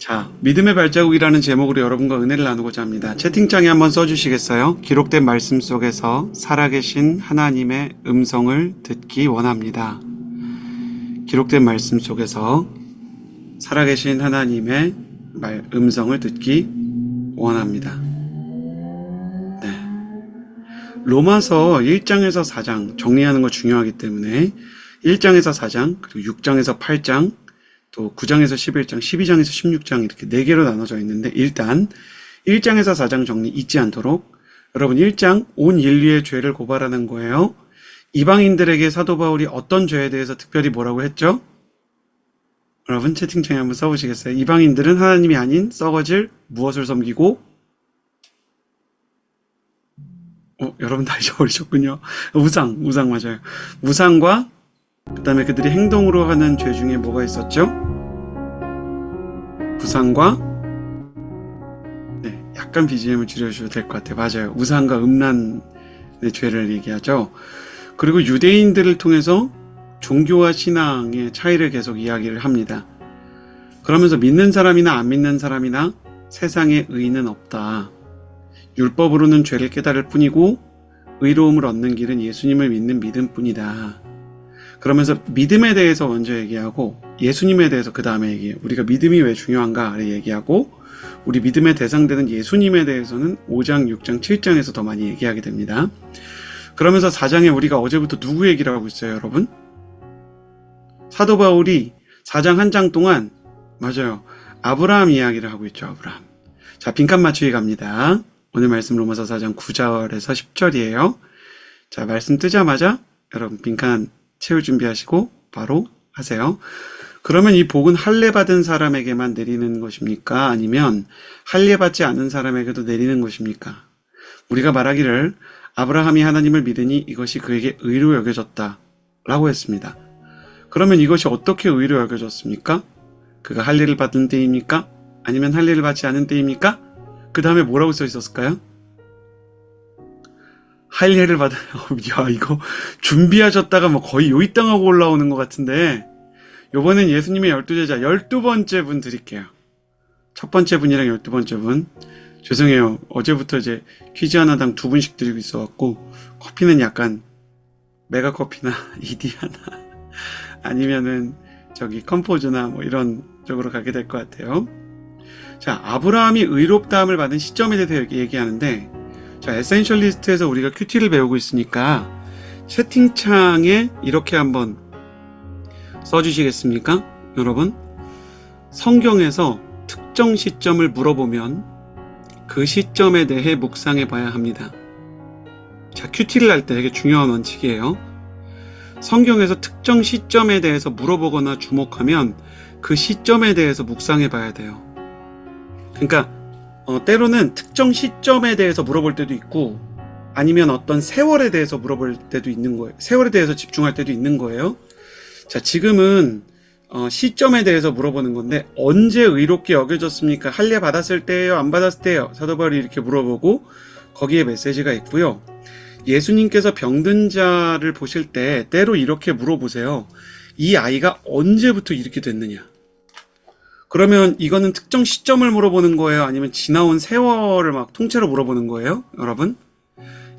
자, 믿음의 발자국이라는 제목으로 여러분과 은혜를 나누고자 합니다. 채팅창에 한번 써주시겠어요? 기록된 말씀 속에서 살아계신 하나님의 음성을 듣기 원합니다. 기록된 말씀 속에서 살아계신 하나님의 음성을 듣기 원합니다. 네. 로마서 1장에서 4장 정리하는 거 중요하기 때문에 1장에서 4장, 그리고 6장에서 8장, 또 9장에서 11장, 12장에서 16장 이렇게 4개로 나눠져 있는데 일단 1장에서 4장 정리 잊지 않도록 여러분 1장 온 인류의 죄를 고발하는 거예요. 이방인들에게 사도 바울이 어떤 죄에 대해서 특별히 뭐라고 했죠? 여러분 채팅창에 한번 써보시겠어요? 이방인들은 하나님이 아닌 썩어질 무엇을 섬기고 여러분 다 잊어버리셨군요. 우상 맞아요. 우상과 그 다음에 그들이 행동으로 하는 죄 중에 뭐가 있었죠? 우상과 약간 BGM을 줄여주셔도 될 것 같아요. 맞아요. 우상과 음란의 죄를 얘기하죠. 그리고 유대인들을 통해서 종교와 신앙의 차이를 계속 이야기를 합니다. 그러면서 믿는 사람이나 안 믿는 사람이나 세상에 의인은 없다. 율법으로는 죄를 깨달을 뿐이고 의로움을 얻는 길은 예수님을 믿는 믿음뿐이다. 그러면서 믿음에 대해서 먼저 얘기하고 예수님에 대해서 그 다음에 얘기해요. 우리가 믿음이 왜 중요한가를 얘기하고 우리 믿음의 대상되는 예수님에 대해서는 5장, 6장, 7장에서 더 많이 얘기하게 됩니다. 그러면서 4장에 우리가 어제부터 누구 얘기를 하고 있어요, 여러분? 사도 바울이 4장 한 장 동안 맞아요. 아브라함 이야기를 하고 있죠, 아브라함. 자, 빈칸 맞추기 갑니다. 오늘 말씀 로마서 4장 9절에서 10절이에요. 자, 말씀 뜨자마자 여러분 빈칸 채울 준비하시고 바로 하세요. 그러면 이 복은 할례 받은 사람에게만 내리는 것입니까? 아니면 할례 받지 않은 사람에게도 내리는 것입니까? 우리가 말하기를 아브라함이 하나님을 믿으니 이것이 그에게 의로 여겨졌다 라고 했습니다. 그러면 이것이 어떻게 의로 여겨졌습니까? 그가 할례를 받은 때입니까? 아니면 할례를 받지 않은 때입니까? 그 다음에 뭐라고 써 있었을까요? 할례를 받은, 이거 준비하셨다가 뭐 거의 요이땅하고 올라오는 것 같은데, 요번엔 예수님의 12제자 12번째 분 드릴게요. 첫 번째 분이랑 12번째 분. 죄송해요. 어제부터 이제 퀴즈 하나당 2분씩 드리고 있어갖고, 커피는 약간 메가커피나 이디야나, 아니면은 컴포즈나 뭐 이런 쪽으로 가게 될 것 같아요. 자, 아브라함이 의롭다함을 받은 시점에 대해서 얘기하는데, 자, 에센셜리스트에서 우리가 큐티를 배우고 있으니까 채팅창에 이렇게 한번 써주시겠습니까? 여러분, 성경에서 특정 시점을 물어보면 그 시점에 대해 묵상해 봐야 합니다. 자, 큐티를 할 때 되게 중요한 원칙이에요. 성경에서 특정 시점에 대해서 물어보거나 주목하면 그 시점에 대해서 묵상해 봐야 돼요. 그러니까 때로는 특정 시점에 대해서 물어볼 때도 있고 아니면 어떤 세월에 대해서 물어볼 때도 있는 거예요. 세월에 대해서 집중할 때도 있는 거예요. 자, 지금은 시점에 대해서 물어보는 건데 언제 의롭게 여겨졌습니까? 할례 받았을 때예요? 안 받았을 때예요? 사도 바울이 이렇게 물어보고 거기에 메시지가 있고요. 예수님께서 병든 자를 보실 때 때로 이렇게 물어보세요. 이 아이가 언제부터 이렇게 됐느냐? 그러면 이거는 특정 시점을 물어보는 거예요? 아니면 지나온 세월을 막 통째로 물어보는 거예요? 여러분?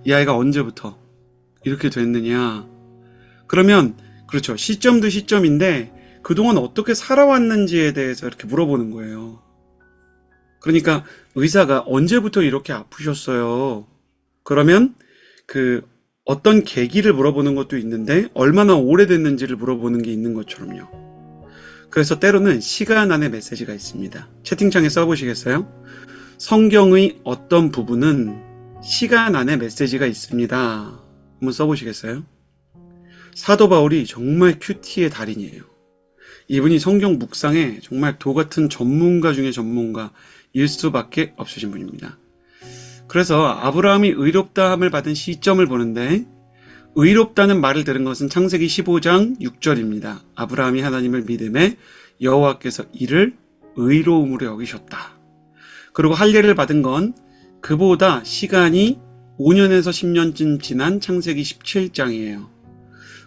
이 아이가 언제부터 이렇게 됐느냐? 그러면 그렇죠. 시점도 시점인데 그동안 어떻게 살아왔는지에 대해서 이렇게 물어보는 거예요. 그러니까 의사가 언제부터 이렇게 아프셨어요? 그러면 어떤 계기를 물어보는 것도 있는데 얼마나 오래됐는지를 물어보는 게 있는 것처럼요. 그래서 때로는 시간 안에 메시지가 있습니다. 채팅창에 써보시겠어요? 성경의 어떤 부분은 시간 안에 메시지가 있습니다. 한번 써보시겠어요? 사도 바울이 정말 큐티의 달인이에요. 이분이 성경 묵상에 정말 도같은 전문가 중에 전문가일 수밖에 없으신 분입니다. 그래서 아브라함이 의롭다함을 받은 시점을 보는데 의롭다는 말을 들은 것은 창세기 15장 6절입니다. 아브라함이 하나님을 믿음에 여호와께서 이를 의로움으로 여기셨다. 그리고 할례를 받은 건 그보다 시간이 5년에서 10년쯤 지난 창세기 17장이에요.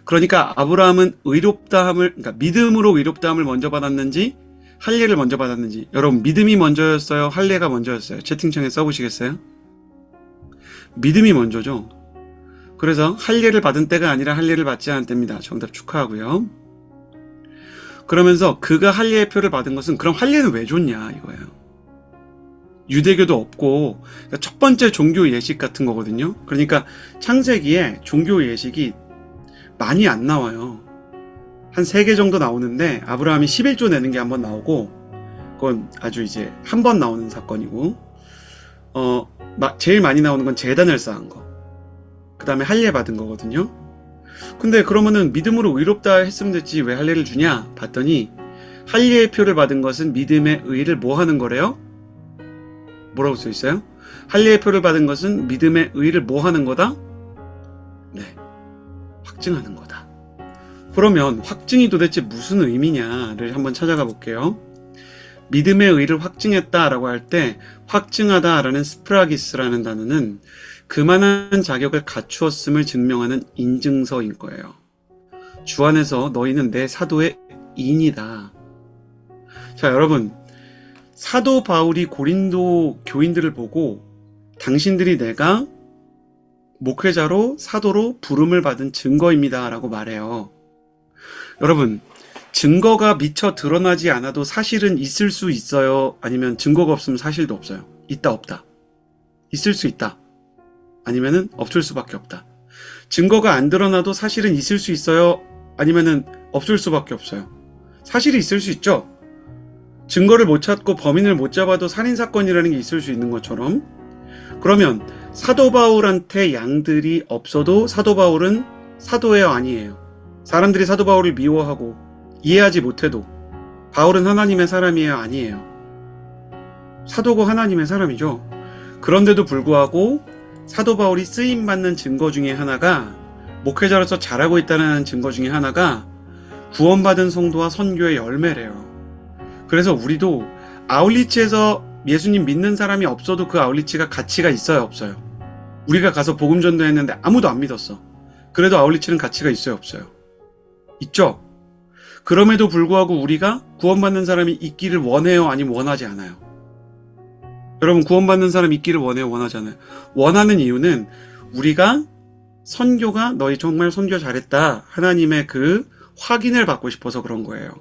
그러니까 아브라함은 그러니까 믿음으로 의롭다함을 먼저 받았는지 할례를 먼저 받았는지. 여러분, 믿음이 먼저였어요? 할례가 먼저였어요? 채팅창에 써보시겠어요? 믿음이 먼저죠. 그래서 할례를 받은 때가 아니라 할례를 받지 않은 때입니다. 정답 축하하고요. 그러면서 그가 할례의 표를 받은 것은 그럼 할례는 왜 줬냐 이거예요. 유대교도 없고 그러니까 첫 번째 종교 예식 같은 거거든요. 그러니까 창세기에 종교 예식이 많이 안 나와요. 한 3개 정도 나오는데 아브라함이 11조 내는 게 한 번 나오고 그건 아주 이제 한 번 나오는 사건이고 제일 많이 나오는 건 제단을 쌓은 거, 그 다음에 할례 받은 거거든요. 근데 그러면은 믿음으로 의롭다 했으면 됐지 왜 할례를 주냐 봤더니 할례의 표를 받은 것은 믿음의 의를 뭐 하는 거래요? 뭐라고 써 있어요? 할례의 표를 받은 것은 믿음의 의를 뭐 하는 거다? 네, 확증하는 거다. 그러면 확증이 도대체 무슨 의미냐를 한번 찾아가 볼게요. 믿음의 의를 확증했다라고 할 때 확증하다라는 스프라기스라는 단어는 그만한 자격을 갖추었음을 증명하는 인증서인 거예요. 주 안에서 너희는 내 사도의 인이다. 자, 여러분, 사도 바울이 고린도 교인들을 보고 당신들이 내가 목회자로 사도로 부름을 받은 증거입니다 라고 말해요. 여러분, 증거가 미처 드러나지 않아도 사실은 있을 수 있어요? 아니면 증거가 없으면 사실도 없어요? 있다 없다? 있을 수 있다. 아니면은 없을 수밖에 없다. 증거가 안 드러나도 사실은 있을 수 있어요? 아니면은 없을 수밖에 없어요? 사실이 있을 수 있죠. 증거를 못 찾고 범인을 못 잡아도 살인사건이라는 게 있을 수 있는 것처럼, 그러면 사도 바울한테 양들이 없어도 사도 바울은 사도예요? 아니에요? 사람들이 사도 바울을 미워하고 이해하지 못해도 바울은 하나님의 사람이에요? 아니에요? 사도고 하나님의 사람이죠. 그런데도 불구하고 사도 바울이 쓰임받는 증거 중에 하나가, 목회자로서 잘하고 있다는 증거 중에 하나가 구원받은 성도와 선교의 열매래요. 그래서 우리도 아울리치에서 예수님 믿는 사람이 없어도 그 아울리치가 가치가 있어요? 없어요? 우리가 가서 복음 전도했는데 아무도 안 믿었어. 그래도 아울리치는 가치가 있어요? 없어요? 있죠? 그럼에도 불구하고 우리가 구원받는 사람이 있기를 원해요? 아니면 원하지 않아요? 여러분, 구원받는 사람이 있기를 원해요? 원하지 않아요? 원하는 이유는 우리가 선교가 너희 정말 선교 잘했다, 하나님의 그 확인을 받고 싶어서 그런 거예요.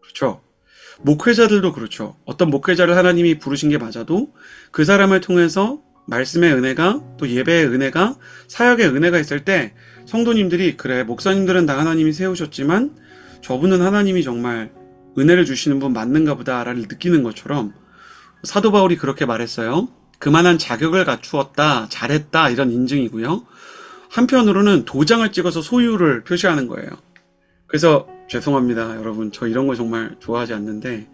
그렇죠? 목회자들도 그렇죠. 어떤 목회자를 하나님이 부르신 게 맞아도 그 사람을 통해서 말씀의 은혜가, 또 예배의 은혜가, 사역의 은혜가 있을 때 성도님들이, 그래, 목사님들은 다 하나님이 세우셨지만 저분은 하나님이 정말 은혜를 주시는 분 맞는가 보다라를 느끼는 것처럼 사도 바울이 그렇게 말했어요. 그만한 자격을 갖추었다, 잘했다, 이런 인증이고요. 한편으로는 도장을 찍어서 소유를 표시하는 거예요. 그래서 죄송합니다, 여러분. 저 이런 거 정말 좋아하지 않는데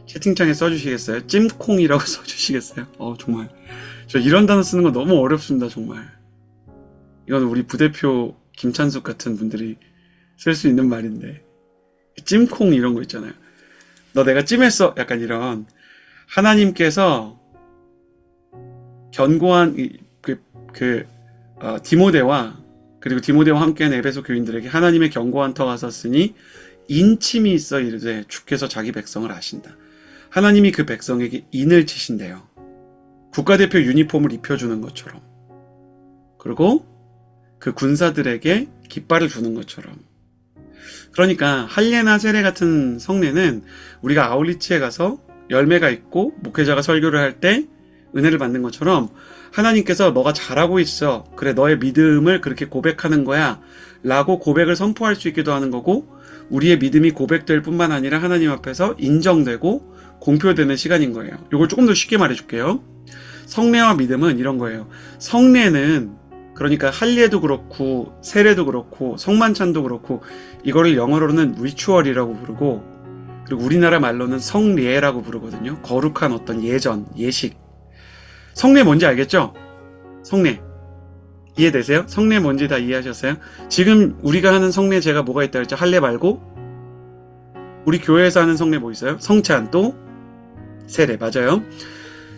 채팅창에 써주시겠어요? 찜콩이라고 써주시겠어요? 정말 저 이런 단어 쓰는 거 너무 어렵습니다. 정말 이건 우리 부대표 김찬숙 같은 분들이 쓸 수 있는 말인데, 찜콩 이런 거 있잖아요. 너 내가 찜했어, 약간 이런. 하나님께서 견고한 디모데와, 그리고 디모데와 함께한 에베소 교인들에게 하나님의 견고한 터가 섰으니 인침이 있어 이르되 주께서 자기 백성을 아신다. 하나님이 그 백성에게 인을 치신대요. 국가대표 유니폼을 입혀주는 것처럼, 그리고 그 군사들에게 깃발을 주는 것처럼. 그러니까 할례나 세례 같은 성례는 우리가 아울리치에 가서 열매가 있고 목회자가 설교를 할 때 은혜를 받는 것처럼 하나님께서 너가 잘하고 있어, 그래, 너의 믿음을 그렇게 고백하는 거야 라고 고백을 선포할 수 있기도 하는 거고, 우리의 믿음이 고백될 뿐만 아니라 하나님 앞에서 인정되고 공표되는 시간인 거예요. 이걸 조금 더 쉽게 말해줄게요. 성례와 믿음은 이런 거예요. 성례는, 그러니까 할례도 그렇고 세례도 그렇고 성만찬도 그렇고, 이거를 영어로는 리추얼이라고 부르고, 그리고 우리나라 말로는 성례라고 부르거든요. 거룩한 어떤 예전, 예식. 성례 뭔지 알겠죠? 성례 이해되세요? 성례 뭔지 다 이해하셨어요? 지금 우리가 하는 성례 제가 뭐가 있다 그랬죠? 할례 말고 우리 교회에서 하는 성례 뭐 있어요? 성찬, 또 세례. 맞아요.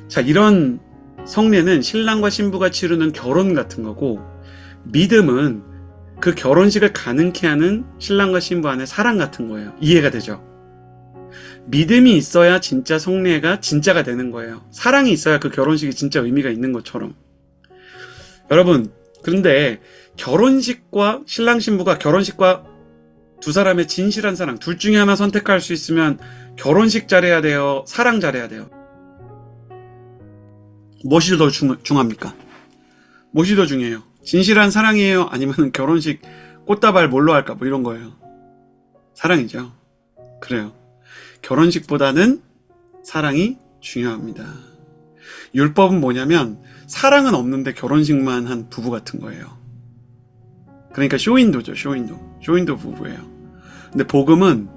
자, 이런 성례는 신랑과 신부가 치르는 결혼 같은 거고, 믿음은 그 결혼식을 가능케 하는 신랑과 신부 안의 사랑 같은 거예요. 이해가 되죠? 믿음이 있어야 진짜 성례가 진짜가 되는 거예요. 사랑이 있어야 그 결혼식이 진짜 의미가 있는 것처럼. 여러분, 그런데 결혼식과 신랑 신부가 결혼식과 두 사람의 진실한 사랑 둘 중에 하나 선택할 수 있으면 결혼식 잘해야 돼요? 사랑 잘해야 돼요? 무엇이 더 중합니까? 무엇이 더 중요해요? 진실한 사랑이에요? 아니면 결혼식 꽃다발 뭘로 할까? 뭐 이런 거예요. 사랑이죠. 그래요. 결혼식보다는 사랑이 중요합니다. 율법은 뭐냐면 사랑은 없는데 결혼식만 한 부부 같은 거예요. 그러니까 쇼윈도죠. 쇼윈도 부부예요. 근데 복음은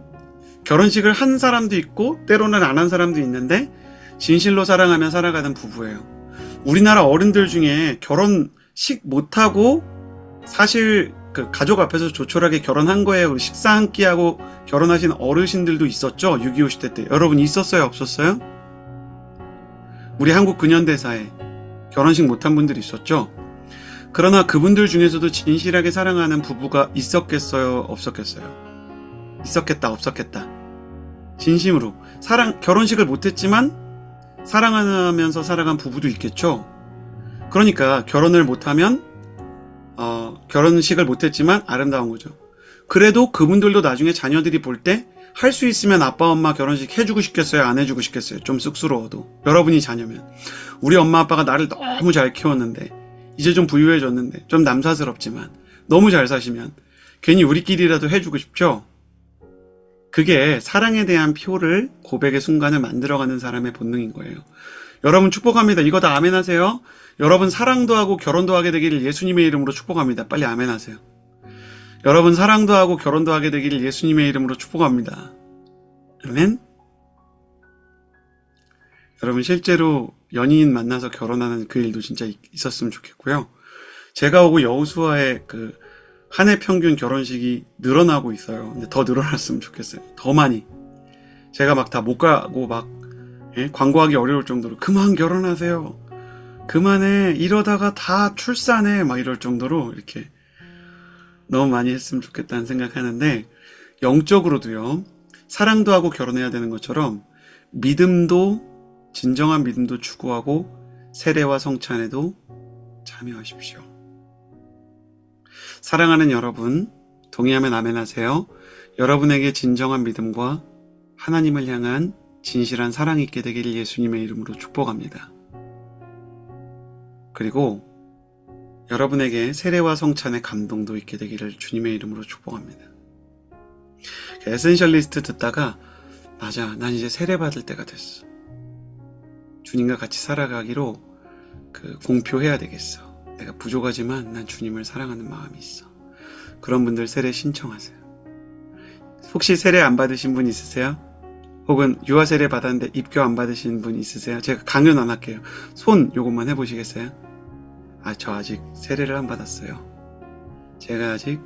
결혼식을 한 사람도 있고 때로는 안 한 사람도 있는데 진실로 사랑하며 살아가는 부부예요. 우리나라 어른들 중에 결혼식 못하고 사실 그 가족 앞에서 조촐하게 결혼한 거예요. 식사 한 끼 하고 결혼하신 어르신들도 있었죠. 6.25 시대 때. 여러분 있었어요? 없었어요? 우리 한국 근현대사에 결혼식 못한 분들이 있었죠. 그러나 그분들 중에서도 진실하게 사랑하는 부부가 있었겠어요? 없었겠어요? 있었겠다, 없었겠다. 진심으로 결혼식을 못했지만 사랑하면서 살아간 부부도 있겠죠. 그러니까 결혼을 못하면 결혼식을 못했지만 아름다운 거죠. 그래도 그분들도 나중에 자녀들이 볼 때 할 수 있으면 아빠 엄마 결혼식 해주고 싶겠어요? 안 해주고 싶겠어요? 좀 쑥스러워도. 여러분이 자녀면. 우리 엄마 아빠가 나를 너무 잘 키웠는데 이제 좀 부유해졌는데 좀 남사스럽지만 너무 잘 사시면 괜히 우리끼리라도 해주고 싶죠? 그게 사랑에 대한 표를 고백의 순간을 만들어가는 사람의 본능인 거예요. 여러분 축복합니다. 이거 다 아멘 하세요. 여러분 사랑도 하고 결혼도 하게 되기를 예수님의 이름으로 축복합니다. 빨리 아멘 하세요. 여러분 사랑도 하고 결혼도 하게 되기를 예수님의 이름으로 축복합니다. 아멘. 여러분 실제로 연인 만나서 결혼하는 그 일도 진짜 있었으면 좋겠고요. 제가 오고 여우수와의 그 한 해 평균 결혼식이 늘어나고 있어요. 근데 더 늘어났으면 좋겠어요. 더 많이. 제가 막 다 못 가고 막 광고하기 어려울 정도로 그만 결혼하세요. 그만해. 이러다가 다 출산해. 막 이럴 정도로 이렇게 너무 많이 했으면 좋겠다는 생각하는데 영적으로도요. 사랑도 하고 결혼해야 되는 것처럼 믿음도 진정한 믿음도 추구하고 세례와 성찬에도 참여하십시오. 사랑하는 여러분, 동의하면 아멘 하세요. 여러분에게 진정한 믿음과 하나님을 향한 진실한 사랑이 있게 되기를 예수님의 이름으로 축복합니다. 그리고 여러분에게 세례와 성찬의 감동도 있게 되기를 주님의 이름으로 축복합니다. 에센셜리스트 듣다가 맞아, 난 이제 세례 받을 때가 됐어. 주님과 같이 살아가기로 공표해야 되겠어. 내가 부족하지만 난 주님을 사랑하는 마음이 있어. 그런 분들 세례 신청하세요. 혹시 세례 안 받으신 분 있으세요? 혹은 유아 세례 받았는데 입교 안 받으신 분 있으세요? 제가 강연 안 할게요. 손 요것만 해보시겠어요? 저 아직 세례를 안 받았어요. 제가 아직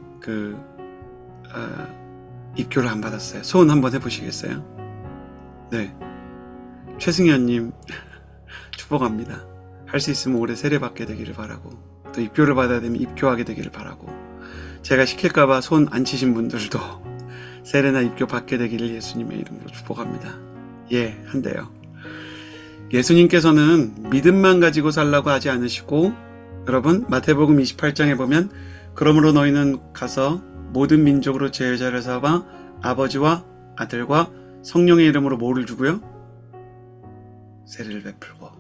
입교를 안 받았어요. 손 한번 해보시겠어요? 네. 최승현님 축복합니다. 할 수 있으면 올해 세례 받게 되기를 바라고 또 입교를 받아야 되면 입교하게 되기를 바라고 제가 시킬까봐 손 안 치신 분들도 세례나 입교 받게 되기를 예수님의 이름으로 축복합니다. 예, 한대요. 예수님께서는 믿음만 가지고 살라고 하지 않으시고 여러분 마태복음 28장에 보면 그러므로 너희는 가서 모든 민족으로 제자를 삼아 아버지와 아들과 성령의 이름으로 뭐를 주고요? 세례를 베풀고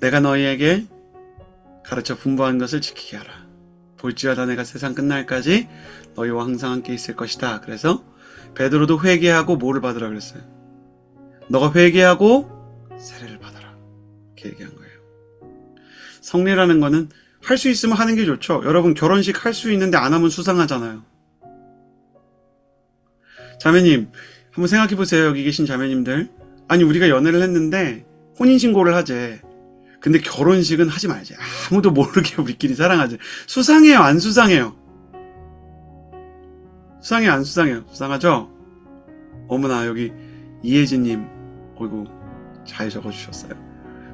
내가 너희에게 가르쳐 분부한 것을 지키게 하라. 볼지어다 내가 세상 끝날까지 너희와 항상 함께 있을 것이다. 그래서 베드로도 회개하고 뭐를 받으라 그랬어요? 너가 회개하고 세례를 받아라. 이렇게 얘기한 거예요. 성례라는 거는 할 수 있으면 하는 게 좋죠. 여러분 결혼식 할 수 있는데 안 하면 수상하잖아요. 자매님 한번 생각해 보세요. 여기 계신 자매님들. 아니 우리가 연애를 했는데 혼인신고를 하재. 근데 결혼식은 하지 말지. 아무도 모르게 우리끼리 사랑하지. 수상해요? 안 수상해요? 수상해요? 안 수상해요? 수상하죠? 어머나 여기 이혜진님 어이구 잘 적어주셨어요.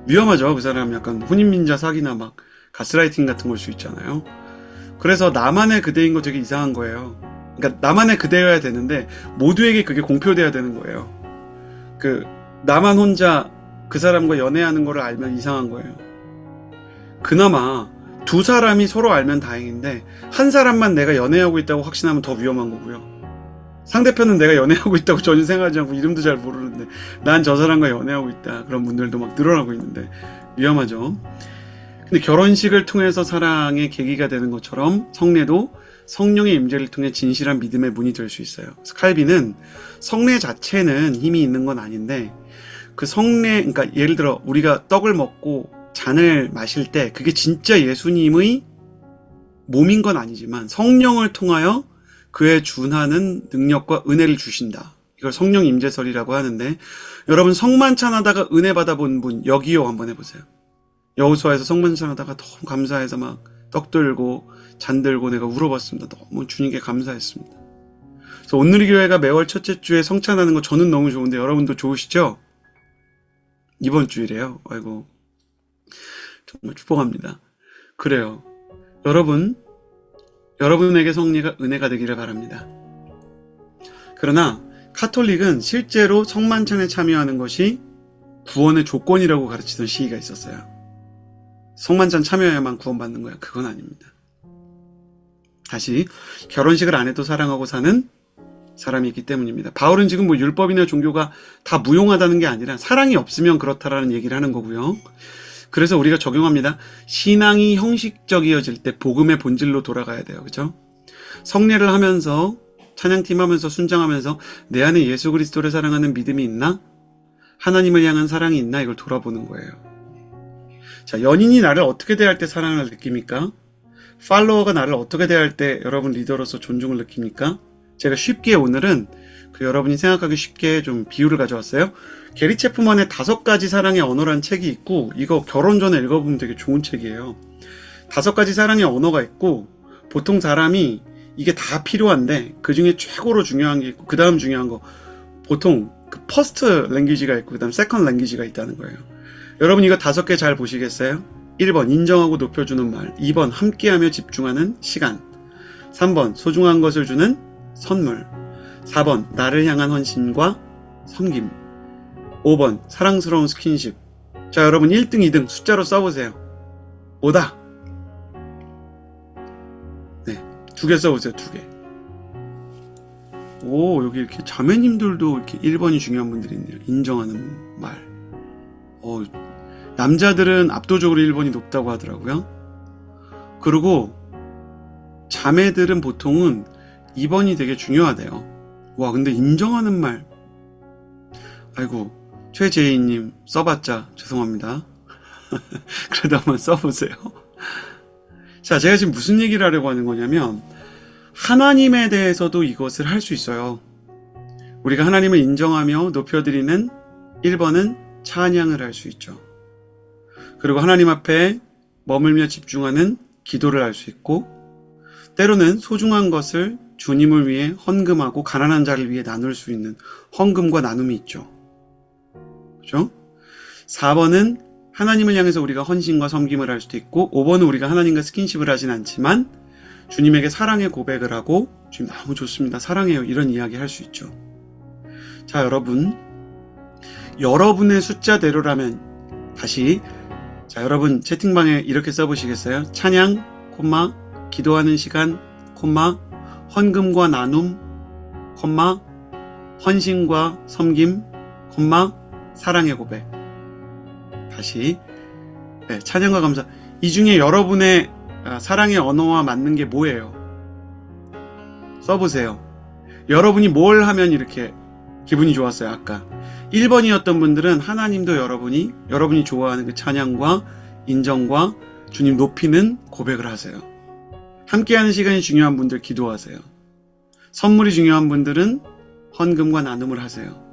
위험하죠. 그 사람 약간 혼인민자 사기나 막 가스라이팅 같은 걸 수 있잖아요. 그래서 나만의 그대인 거 되게 이상한 거예요. 그러니까 나만의 그대여야 되는데 모두에게 그게 공표돼야 되는 거예요. 나만 혼자 그 사람과 연애하는 거를 알면 이상한 거예요. 그나마 두 사람이 서로 알면 다행인데 한 사람만 내가 연애하고 있다고 확신하면 더 위험한 거고요. 상대편은 내가 연애하고 있다고 전혀 생각하지 않고 이름도 잘 모르는데 난 저 사람과 연애하고 있다, 그런 분들도 막 늘어나고 있는데 위험하죠. 근데 결혼식을 통해서 사랑의 계기가 되는 것처럼 성례도 성령의 임재를 통해 진실한 믿음의 문이 될 수 있어요. 그래서 칼빈은 성례 자체는 힘이 있는 건 아닌데 그 성례, 그러니까 예를 들어 우리가 떡을 먹고 잔을 마실 때 그게 진짜 예수님의 몸인 건 아니지만 성령을 통하여 그에 준하는 능력과 은혜를 주신다. 이걸 성령 임재설이라고 하는데, 여러분 성만찬하다가 은혜 받아본 분 여기요 한번 해보세요. 여호수아에서 성만찬하다가 너무 감사해서 막 떡 들고 잔 들고 내가 울어봤습니다. 너무 주님께 감사했습니다. 그래서 온누리 교회가 매월 첫째 주에 성찬하는 거 저는 너무 좋은데 여러분도 좋으시죠? 이번 주일에요. 아이고 정말 축복합니다. 그래요. 여러분에게 성례가 은혜가 되기를 바랍니다. 그러나 카톨릭은 실제로 성만찬에 참여하는 것이 구원의 조건이라고 가르치던 시기가 있었어요. 성만찬 참여해야만 구원받는 거야. 그건 아닙니다. 다시 결혼식을 안 해도 사랑하고 사는 사람이 있기 때문입니다. 바울은 지금 율법이나 종교가 다 무용하다는 게 아니라 사랑이 없으면 그렇다라는 얘기를 하는 거고요. 그래서 우리가 적용합니다. 신앙이 형식적이어질 때 복음의 본질로 돌아가야 돼요. 그죠? 성례를 하면서 찬양팀 하면서 순장하면서 내 안에 예수 그리스도를 사랑하는 믿음이 있나? 하나님을 향한 사랑이 있나? 이걸 돌아보는 거예요. 자, 연인이 나를 어떻게 대할 때 사랑을 느낍니까? 팔로워가 나를 어떻게 대할 때 여러분 리더로서 존중을 느낍니까? 제가 쉽게 오늘은 여러분이 생각하기 쉽게 좀 비유를 가져왔어요. 게리 체프먼의 5가지 사랑의 언어라는 책이 있고, 이거 결혼 전에 읽어보면 되게 좋은 책이에요. 5가지 사랑의 언어가 있고, 보통 사람이 이게 다 필요한데 그 중에 최고로 중요한 게 있고 그 다음 중요한 거, 보통 퍼스트 랭귀지가 있고 그 다음 세컨드 랭귀지가 있다는 거예요. 여러분 이거 5개 잘 보시겠어요? 1번 인정하고 높여주는 말, 2번 함께하며 집중하는 시간, 3번 소중한 것을 주는 선물, 4번 나를 향한 헌신과 섬김, 5번 사랑스러운 스킨십. 자, 여러분 1등 2등 숫자로 써보세요. 5다. 네, 2개 써보세요. 2개. 오, 여기 이렇게 자매님들도 이렇게 1번이 중요한 분들이 있네요. 인정하는 말. 남자들은 압도적으로 1번이 높다고 하더라고요. 그리고 자매들은 보통은 2번이 되게 중요하대요. 와, 근데 인정하는 말. 아이고, 최재희님 써봤자 죄송합니다. 그래도 한번 써보세요. 자, 제가 지금 무슨 얘기를 하려고 하는 거냐면, 하나님에 대해서도 이것을 할 수 있어요. 우리가 하나님을 인정하며 높여드리는 1번은 찬양을 할 수 있죠. 그리고 하나님 앞에 머물며 집중하는 기도를 할 수 있고, 때로는 소중한 것을 주님을 위해 헌금하고 가난한 자를 위해 나눌 수 있는 헌금과 나눔이 있죠. 그죠? 4번은 하나님을 향해서 우리가 헌신과 섬김을 할 수도 있고, 5번은 우리가 하나님과 스킨십을 하진 않지만 주님에게 사랑의 고백을 하고, 주님 너무 좋습니다, 사랑해요, 이런 이야기 할 수 있죠. 자, 여러분의 숫자대로라면 다시, 자, 여러분 채팅방에 이렇게 써보시겠어요? 찬양, 콤마, 기도하는 시간, 콤마, 헌금과 나눔, 콤마, 헌신과 섬김, 콤마, 사랑의 고백. 다시, 네, 찬양과 감사. 이 중에 여러분의 사랑의 언어와 맞는 게 뭐예요? 써보세요. 여러분이 뭘 하면 이렇게 기분이 좋았어요? 아까 1번이었던 분들은 하나님도 여러분이 좋아하는 그 찬양과 인정과 주님 높이는 고백을 하세요. 함께하는 시간이 중요한 분들 기도하세요. 선물이 중요한 분들은 헌금과 나눔을 하세요.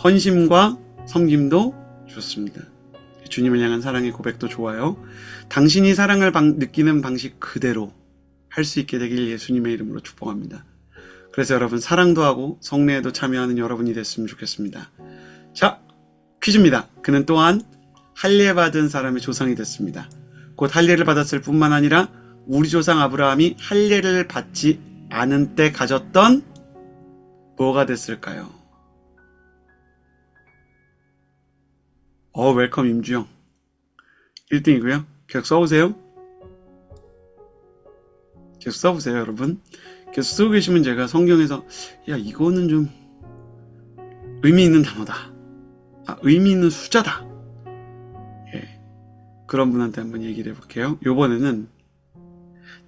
헌심과 섬김도 좋습니다. 주님을 향한 사랑의 고백도 좋아요. 당신이 사랑을 느끼는 방식 그대로 할 수 있게 되길 예수님의 이름으로 축복합니다. 그래서 여러분 사랑도 하고 성례에도 참여하는 여러분이 됐으면 좋겠습니다. 자, 퀴즈입니다. 그는 또한 할례 받은 사람의 조상이 됐습니다. 곧 할례를 받았을 뿐만 아니라 우리 조상 아브라함이 할례를 받지 않은 때 가졌던 뭐가 됐을까요? 웰컴 임주영. 1등이고요. 계속 써보세요. 계속 써보세요, 여러분. 계속 쓰고 계시면 제가 성경에서 야, 이거는 좀 의미 있는 단어다. 의미 있는 숫자다. 예. 그런 분한테 한번 얘기를 해볼게요. 요번에는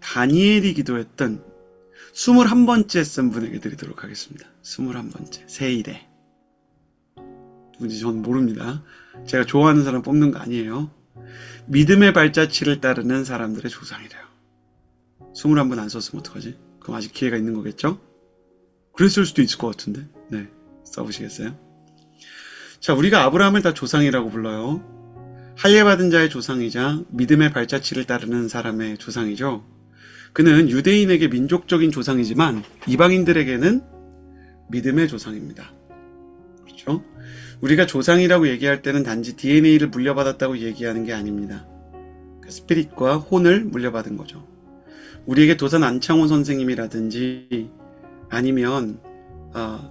다니엘이 기도했던 21번째 쓴 분에게 드리도록 하겠습니다. 21번째. 세일에. 누군지 저는 모릅니다. 제가 좋아하는 사람 뽑는 거 아니에요. 믿음의 발자취를 따르는 사람들의 조상이래요. 21번 안 썼으면 어떡하지? 그럼 아직 기회가 있는 거겠죠? 그랬을 수도 있을 것 같은데. 네, 써보시겠어요? 자, 우리가 아브라함을 다 조상이라고 불러요. 할례받은 자의 조상이자 믿음의 발자취를 따르는 사람의 조상이죠. 그는 유대인에게 민족적인 조상이지만 이방인들에게는 믿음의 조상입니다. 그렇죠? 우리가 조상이라고 얘기할 때는 단지 DNA를 물려받았다고 얘기하는 게 아닙니다. 그 스피릿과 혼을 물려받은 거죠. 우리에게 도산 안창호 선생님이라든지 아니면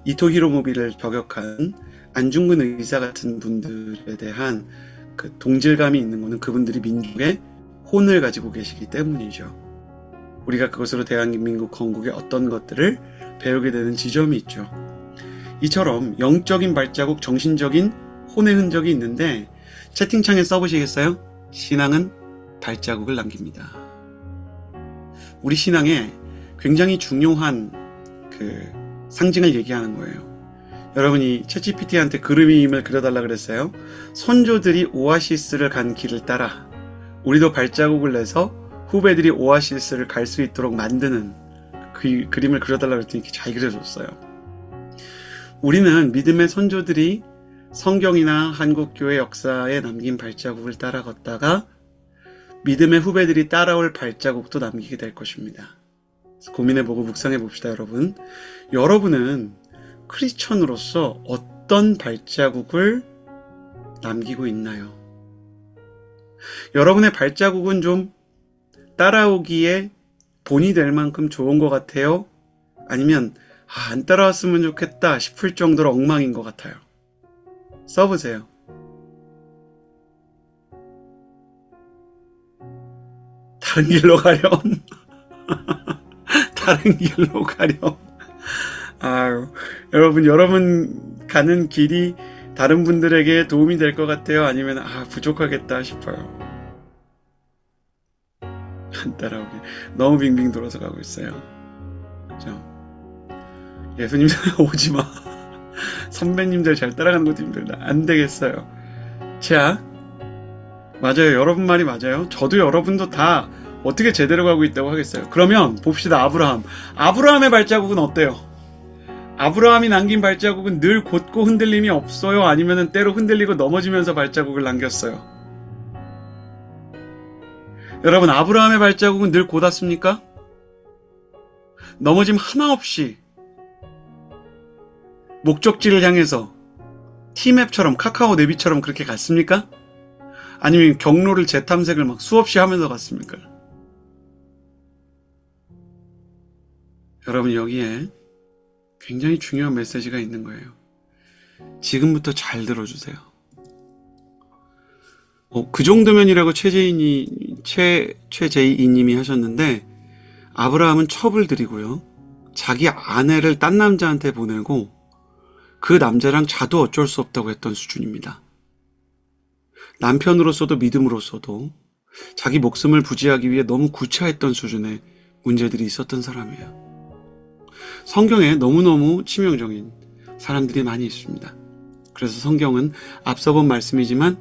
이토 히로무비를 저격한 안중근 의사 같은 분들에 대한 그 동질감이 있는 것은 그분들이 민족의 혼을 가지고 계시기 때문이죠. 우리가 그것으로 대한민국 건국의 어떤 것들을 배우게 되는 지점이 있죠. 이처럼 영적인 발자국, 정신적인 혼의 흔적이 있는데 채팅창에 써보시겠어요? 신앙은 발자국을 남깁니다. 우리 신앙에 굉장히 중요한 그 상징을 얘기하는 거예요. 여러분이 챗GPT한테 그림을 그려달라 그랬어요. 선조들이 오아시스를 간 길을 따라 우리도 발자국을 내서 후배들이 오아시스를 갈 수 있도록 만드는 그 그림을 그려달라 그랬더니 잘 그려줬어요. 우리는 믿음의 선조들이 성경이나 한국교회 역사에 남긴 발자국을 따라 걷다가 믿음의 후배들이 따라올 발자국도 남기게 될 것입니다. 고민해보고 묵상해봅시다, 여러분. 여러분은 크리스천으로서 어떤 발자국을 남기고 있나요? 여러분의 발자국은 좀 따라오기에 본이 될 만큼 좋은 것 같아요? 아니면 안 따라왔으면 좋겠다 싶을 정도로 엉망인 것 같아요? 써보세요. 다른 길로 가렴. 다른 길로 가렴. 아유, 여러분 가는 길이 다른 분들에게 도움이 될 것 같아요? 아니면 부족하겠다 싶어요? 안 따라오게. 너무 빙빙 돌아서 가고 있어요. 그죠? 예수님들 오지마. 선배님들 잘 따라가는 것도 힘들다. 안 되겠어요. 자, 맞아요. 여러분 말이 맞아요. 저도 여러분도 다 어떻게 제대로 가고 있다고 하겠어요. 그러면 봅시다. 아브라함의 발자국은 어때요? 아브라함이 남긴 발자국은 늘 곧고 흔들림이 없어요? 아니면 때로 흔들리고 넘어지면서 발자국을 남겼어요? 여러분, 아브라함의 발자국은 늘 곧았습니까? 넘어짐 하나 없이 목적지를 향해서 티맵처럼, 카카오 내비처럼 그렇게 갔습니까? 아니면 경로를 재탐색을 막 수없이 하면서 갔습니까? 여러분, 여기에 굉장히 중요한 메시지가 있는 거예요. 지금부터 잘 들어주세요. 그 정도면이라고 최제이님이 하셨는데, 아브라함은 첩을 들이고요, 자기 아내를 딴 남자한테 보내고 그 남자랑 자도 어쩔 수 없다고 했던 수준입니다. 남편으로서도 믿음으로서도 자기 목숨을 부지하기 위해 너무 구차했던 수준의 문제들이 있었던 사람이에요. 성경에 너무너무 치명적인 사람들이 많이 있습니다. 그래서 성경은 앞서 본 말씀이지만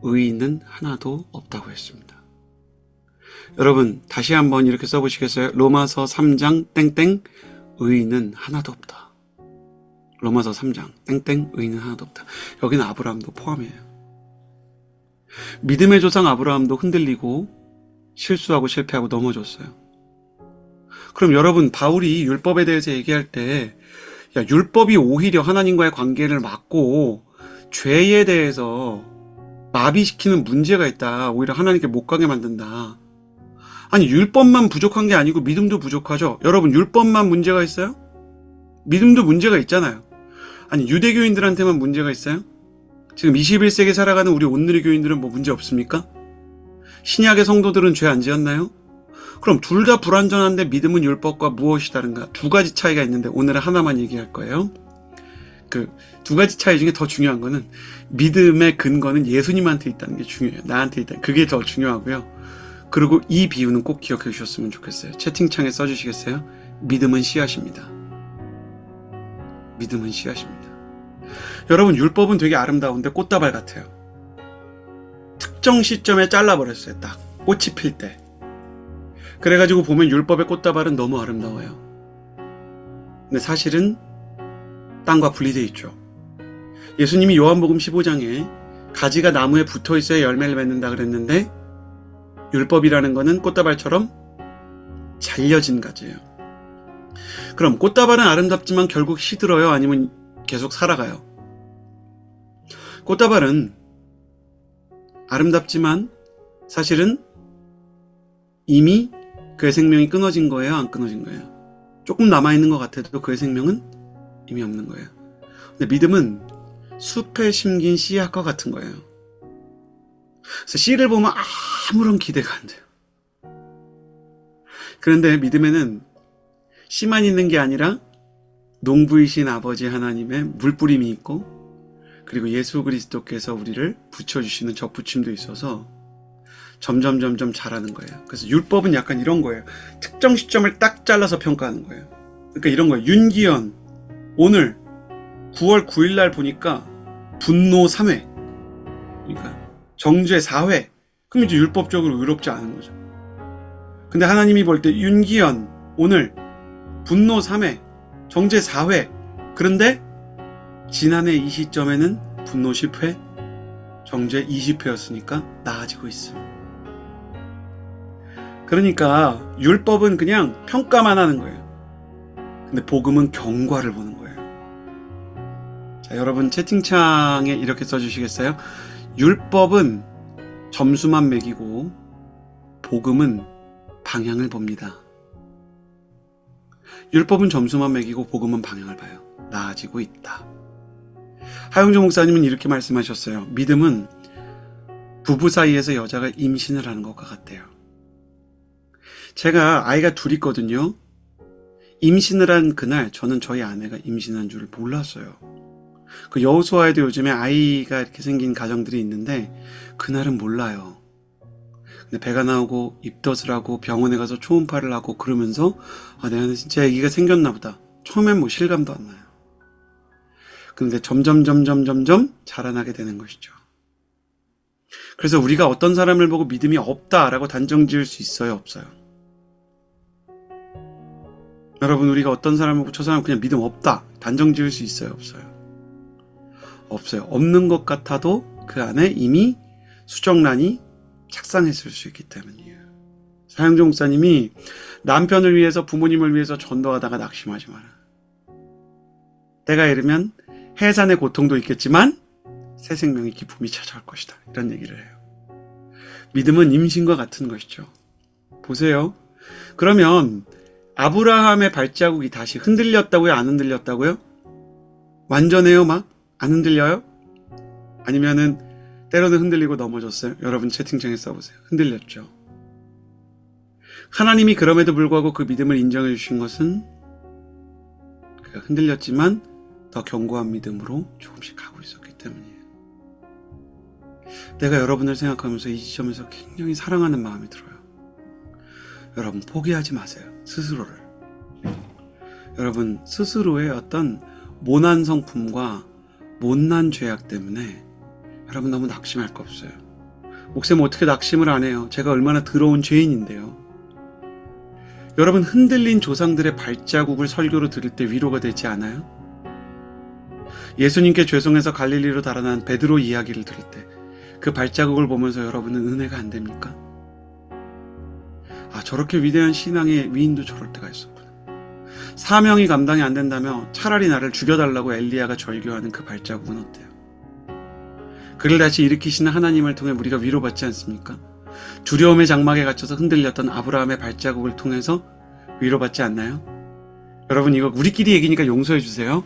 의인은 하나도 없다고 했습니다. 여러분, 다시 한번 이렇게 써보시겠어요? 로마서 3장 땡땡 의인은 하나도 없다. 로마서 3장 땡땡 의인은 하나도 없다. 여기는 아브라함도 포함이에요. 믿음의 조상 아브라함도 흔들리고 실수하고 실패하고 넘어졌어요. 그럼 여러분, 바울이 율법에 대해서 얘기할 때 율법이 오히려 하나님과의 관계를 막고 죄에 대해서 마비시키는 문제가 있다. 오히려 하나님께 못 가게 만든다. 아니, 율법만 부족한 게 아니고 믿음도 부족하죠. 여러분, 율법만 문제가 있어요? 믿음도 문제가 있잖아요. 아니, 유대교인들한테만 문제가 있어요? 지금 21세기 살아가는 우리 온누리 교인들은 뭐 문제 없습니까? 신약의 성도들은 죄 안 지었나요? 그럼 둘 다 불완전한데 믿음은 율법과 무엇이 다른가? 두 가지 차이가 있는데 오늘은 하나만 얘기할 거예요. 그 두 가지 차이 중에 더 중요한 거는 믿음의 근거는 예수님한테 있다는 게 중요해요. 나한테 있다. 그게 더 중요하고요. 그리고 이 비유는 꼭 기억해 주셨으면 좋겠어요. 채팅창에 써주시겠어요? 믿음은 씨앗입니다. 믿음은 씨앗입니다. 여러분, 율법은 되게 아름다운데 꽃다발 같아요. 특정 시점에 잘라버렸어요. 딱 꽃이 필 때. 그래가지고 보면 율법의 꽃다발은 너무 아름다워요. 근데 사실은 땅과 분리되어 있죠. 예수님이 요한복음 15장에 가지가 나무에 붙어 있어야 열매를 맺는다 그랬는데 율법이라는 거는 꽃다발처럼 잘려진 가지예요. 그럼 꽃다발은 아름답지만 결국 시들어요? 아니면 계속 살아가요? 꽃다발은 아름답지만 사실은 이미 그의 생명이 끊어진 거예요? 안 끊어진 거예요? 조금 남아있는 것 같아도 그의 생명은 이미 없는 거예요. 근데 믿음은 숲에 심긴 씨앗과 같은 거예요. 그래서 씨를 보면 아무런 기대가 안 돼요. 그런데 믿음에는 씨만 있는 게 아니라 농부이신 아버지 하나님의 물뿌림이 있고, 그리고 예수 그리스도께서 우리를 붙여주시는 접붙임도 있어서 점점 자라는 거예요. 그래서 율법은 약간 이런 거예요. 특정 시점을 딱 잘라서 평가하는 거예요. 그러니까 이런 거예요. 윤기현 오늘 9월 9일 날 보니까 분노 3회, 그러니까 정죄 4회. 그럼 이제 율법적으로 의롭지 않은 거죠. 근데 하나님이 볼 때 윤기현 오늘 분노 3회, 정죄 4회. 그런데 지난해 이 시점에는 분노 10회, 정죄 20회였으니까 나아지고 있어. 그러니까 율법은 그냥 평가만 하는 거예요. 근데 복음은 경과를 보는 거예요. 자, 여러분 채팅창에 이렇게 써주시겠어요? 율법은 점수만 매기고 복음은 방향을 봅니다. 율법은 점수만 매기고 복음은 방향을 봐요. 나아지고 있다. 하영조 목사님은 이렇게 말씀하셨어요. 믿음은 부부 사이에서 여자가 임신을 하는 것과 같대요. 제가 아이가 둘 있거든요. 임신을 한 그날 저는 저희 아내가 임신한 줄을 몰랐어요. 그 여호수아에도 요즘에 아이가 이렇게 생긴 가정들이 있는데 그날은 몰라요. 근데 배가 나오고 입덧을 하고 병원에 가서 초음파를 하고 그러면서 내 안에 진짜 아기가 생겼나 보다. 처음엔 뭐 실감도 안 나요. 근데 점점 자라나게 되는 것이죠. 그래서 우리가 어떤 사람을 보고 믿음이 없다라고 단정 지을 수 있어요, 없어요? 여러분, 우리가 어떤 사람을 보고 저 사람은 그냥 믿음 없다 단정 지을 수 있어요, 없어요? 없어요. 없는 것 같아도 그 안에 이미 수정란이 착상했을 수 있기 때문이에요. 사형조 목사님이 남편을 위해서, 부모님을 위해서 전도하다가 낙심하지 마라. 때가 이르면 해산의 고통도 있겠지만 새 생명의 기쁨이 찾아올 것이다. 이런 얘기를 해요. 믿음은 임신과 같은 것이죠. 보세요. 그러면 아브라함의 발자국이 다시 흔들렸다고요? 안 흔들렸다고요? 완전해요? 막? 안 흔들려요? 아니면은 때로는 흔들리고 넘어졌어요? 여러분 채팅창에 써보세요. 흔들렸죠. 하나님이 그럼에도 불구하고 그 믿음을 인정해 주신 것은 그가 흔들렸지만 더 견고한 믿음으로 조금씩 가고 있었기 때문이에요. 내가 여러분을 생각하면서 이 지점에서 굉장히 사랑하는 마음이 들어요. 여러분 포기하지 마세요. 스스로를. 여러분 스스로의 어떤 모난 성품과 못난 죄악 때문에 여러분 너무 낙심할 거 없어요. 목사님 어떻게 낙심을 안 해요? 제가 얼마나 더러운 죄인인데요. 여러분 흔들린 조상들의 발자국을 설교로 들을 때 위로가 되지 않아요? 예수님께 죄송해서 갈릴리로 달아난 베드로 이야기를 들을 때 그 발자국을 보면서 여러분은 은혜가 안 됩니까? 저렇게 위대한 신앙의 위인도 저럴 때가 있었구나. 사명이 감당이 안 된다며 차라리 나를 죽여달라고 엘리야가 절규하는 그 발자국은 어때요? 그를 다시 일으키시는 하나님을 통해 우리가 위로받지 않습니까? 두려움의 장막에 갇혀서 흔들렸던 아브라함의 발자국을 통해서 위로받지 않나요? 여러분 이거 우리끼리 얘기니까 용서해 주세요.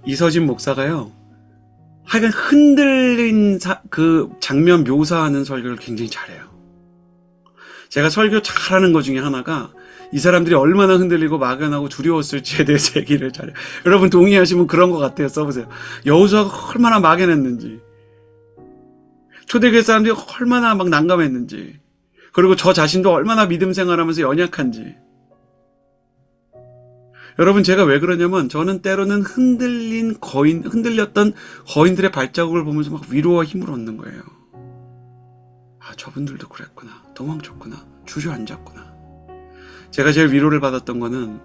이서진 목사가요, 하여간 흔들린 그 장면 묘사하는 설교를 굉장히 잘해요. 제가 설교 잘하는 것 중에 하나가 이 사람들이 얼마나 흔들리고 막연하고 두려웠을지에 대해서 얘기를 잘해요. 여러분 동의하시면 그런 것 같아요. 써보세요. 여호수아가 얼마나 막연했는지, 초대교회 사람들이 얼마나 막 난감했는지, 그리고 저 자신도 얼마나 믿음 생활하면서 연약한지. 여러분 제가 왜 그러냐면 저는 때로는 흔들렸던 거인들의 발자국을 보면서 막 위로와 힘을 얻는 거예요. 아, 저분들도 그랬구나. 도망쳤구나. 주저앉았구나. 제가 제일 위로를 받았던 거는,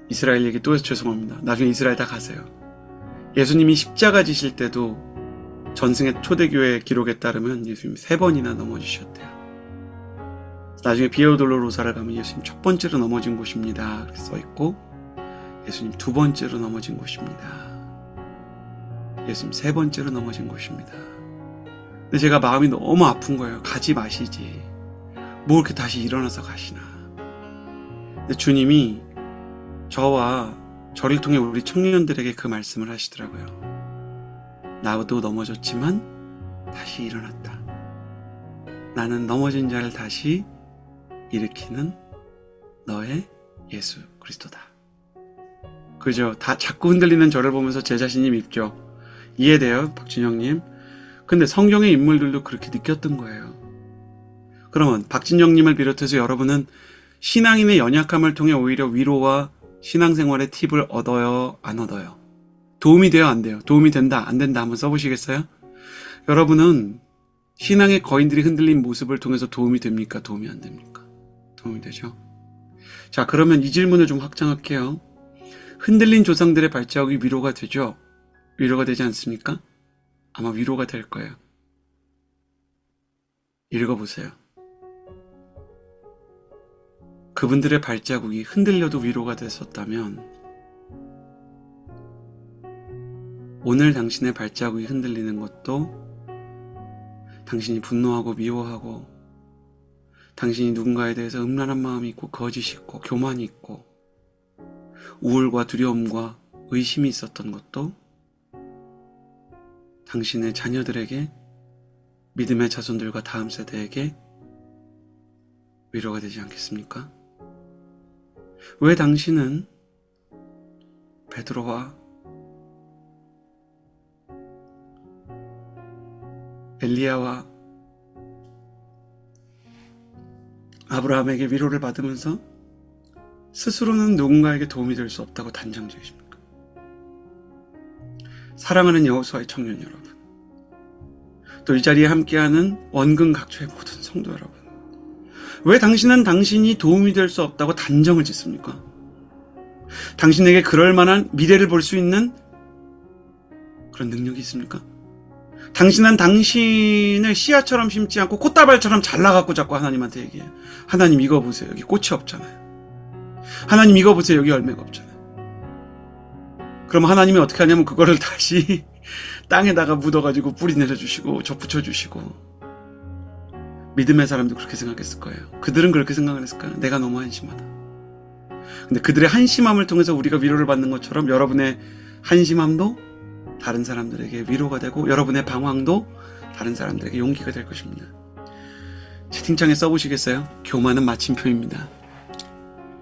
이스라엘 얘기 또 해서 죄송합니다. 나중에 이스라엘 다 가세요. 예수님이 십자가 지실 때도 전승의 초대교회 기록에 따르면 예수님이 3번이나 넘어지셨대요. 나중에 비에오 돌로로사를 가면 예수님 첫 번째로 넘어진 곳입니다. 이렇게 써있고, 예수님 2번째로 넘어진 곳입니다. 예수님 3번째로 넘어진 곳입니다. 근데 제가 마음이 너무 아픈 거예요. 가지 마시지. 뭐 이렇게 다시 일어나서 가시나. 근데 주님이 저와 저를 통해 우리 청년들에게 그 말씀을 하시더라고요. 나도 넘어졌지만 다시 일어났다. 나는 넘어진 자를 다시 일으키는 너의 예수 그리스도다. 그죠? 다 자꾸 흔들리는 저를 보면서 제 자신이 밉죠. 이해돼요, 박진영님? 근데 성경의 인물들도 그렇게 느꼈던 거예요. 그러면 박진영님을 비롯해서 여러분은 신앙인의 연약함을 통해 오히려 위로와 신앙생활의 팁을 얻어요, 안 얻어요? 도움이 돼요, 안 돼요? 도움이 된다, 안 된다 한번 써보시겠어요? 여러분은 신앙의 거인들이 흔들린 모습을 통해서 도움이 됩니까? 도움이 안 됩니까? 도움이 되죠? 자, 그러면 이 질문을 좀 확장할게요. 흔들린 조상들의 발자국이 위로가 되죠? 위로가 되지 않습니까? 아마 위로가 될 거예요. 읽어보세요. 그분들의 발자국이 흔들려도 위로가 됐었다면 오늘 당신의 발자국이 흔들리는 것도 당신이 분노하고 미워하고 당신이 누군가에 대해서 음란한 마음이 있고 거짓이 있고 교만이 있고 우울과 두려움과 의심이 있었던 것도 당신의 자녀들에게, 믿음의 자손들과 다음 세대에게 위로가 되지 않겠습니까? 왜 당신은 베드로와 엘리야와 아브라함에게 위로를 받으면서 스스로는 누군가에게 도움이 될 수 없다고 단정 지으십니까? 사랑하는 여호수아의 청년 여러분, 또 이 자리에 함께하는 원근 각처의 모든 성도 여러분, 왜 당신은 당신이 도움이 될 수 없다고 단정을 짓습니까? 당신에게 그럴 만한 미래를 볼 수 있는 그런 능력이 있습니까? 당신은 당신을 씨앗처럼 심지 않고 꽃다발처럼 잘라갖고 자꾸 하나님한테 얘기해요. 하나님 이거 보세요. 여기 꽃이 없잖아요. 하나님 이거 보세요. 여기 열매가 없잖아요. 그럼 하나님이 어떻게 하냐면 그거를 다시 땅에다가 묻어가지고 뿌리 내려주시고 접붙여주시고. 믿음의 사람도 그렇게 생각했을 거예요. 그들은 그렇게 생각을 했을 거예요. 내가 너무 한심하다. 근데 그들의 한심함을 통해서 우리가 위로를 받는 것처럼 여러분의 한심함도 다른 사람들에게 위로가 되고 여러분의 방황도 다른 사람들에게 용기가 될 것입니다. 채팅창에 써보시겠어요? 교만은 마침표입니다.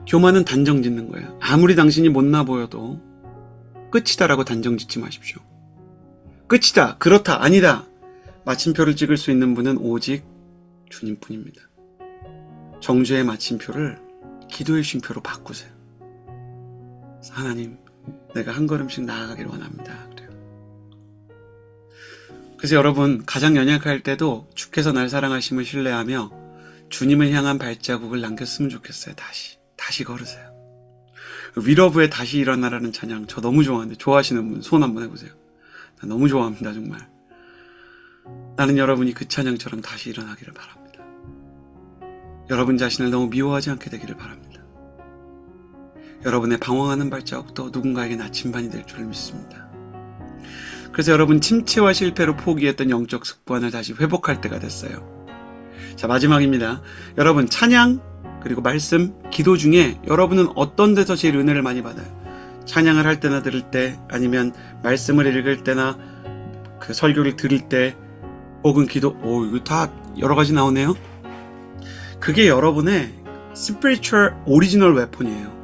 교만은 단정 짓는 거예요. 아무리 당신이 못나 보여도 끝이다라고 단정 짓지 마십시오. 끝이다, 그렇다, 아니다. 마침표를 찍을 수 있는 분은 오직 주님뿐입니다. 정죄의 마침표를 기도의 쉼표로 바꾸세요. 하나님, 내가 한 걸음씩 나아가길 원합니다. 그래요. 그래서 여러분, 가장 연약할 때도 주께서 날 사랑하심을 신뢰하며 주님을 향한 발자국을 남겼으면 좋겠어요. 다시 걸으세요. 위러브의 다시 일어나라는 찬양 저 너무 좋아하는데, 좋아하시는 분 손 한번 해보세요. 나 너무 좋아합니다. 정말. 나는 여러분이 그 찬양처럼 다시 일어나기를 바랍니다. 여러분 자신을 너무 미워하지 않게 되기를 바랍니다. 여러분의 방황하는 발자국도 누군가에게 나침반이 될 줄을 믿습니다. 그래서 여러분, 침체와 실패로 포기했던 영적 습관을 다시 회복할 때가 됐어요. 자, 마지막입니다. 여러분, 찬양 그리고 말씀, 기도 중에 여러분은 어떤 데서 제일 은혜를 많이 받아요? 찬양을 할 때나 들을 때, 아니면 말씀을 읽을 때나 그 설교를 들을 때 혹은 기도, 이거 다 여러 가지 나오네요. 그게 여러분의 스피리추얼 오리지널 웨폰이에요.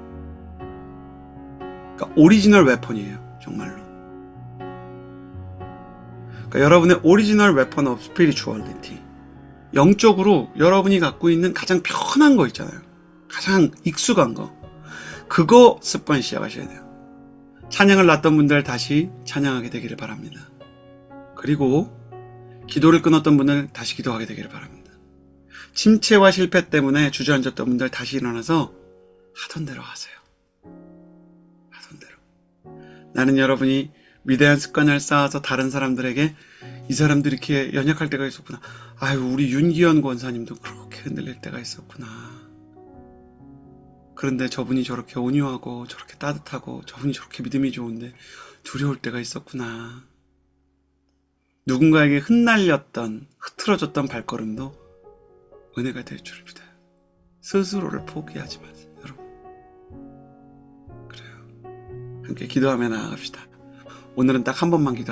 그러니까 오리지널 웨폰이에요. 정말로. 그러니까 여러분의 오리지널 웨폰 오브 스피리추얼리티. 영적으로 여러분이 갖고 있는 가장 편한 거 있잖아요. 가장 익숙한 거. 그거 습관 시작하셔야 돼요. 찬양을 놨던 분들 다시 찬양하게 되기를 바랍니다. 그리고 기도를 끊었던 분들 다시 기도하게 되기를 바랍니다. 침체와 실패 때문에 주저앉았던 분들 다시 일어나서 하던 대로 하세요. 하던 대로. 나는 여러분이 위대한 습관을 쌓아서 다른 사람들에게 이 사람들이 이렇게 연약할 때가 있었구나. 아유, 우리 윤기현 권사님도 그렇게 흔들릴 때가 있었구나. 그런데 저분이 저렇게 온유하고 저렇게 따뜻하고 저분이 저렇게 믿음이 좋은데 두려울 때가 있었구나. 누군가에게 흩날렸던 흐트러졌던 발걸음도 은혜가 될 줄을 믿어요. 스스로를 포기하지 마세요, 여러분. 그래요. 함께 기도하며 나아갑시다. 오늘은 딱 한 번만 기도합시다.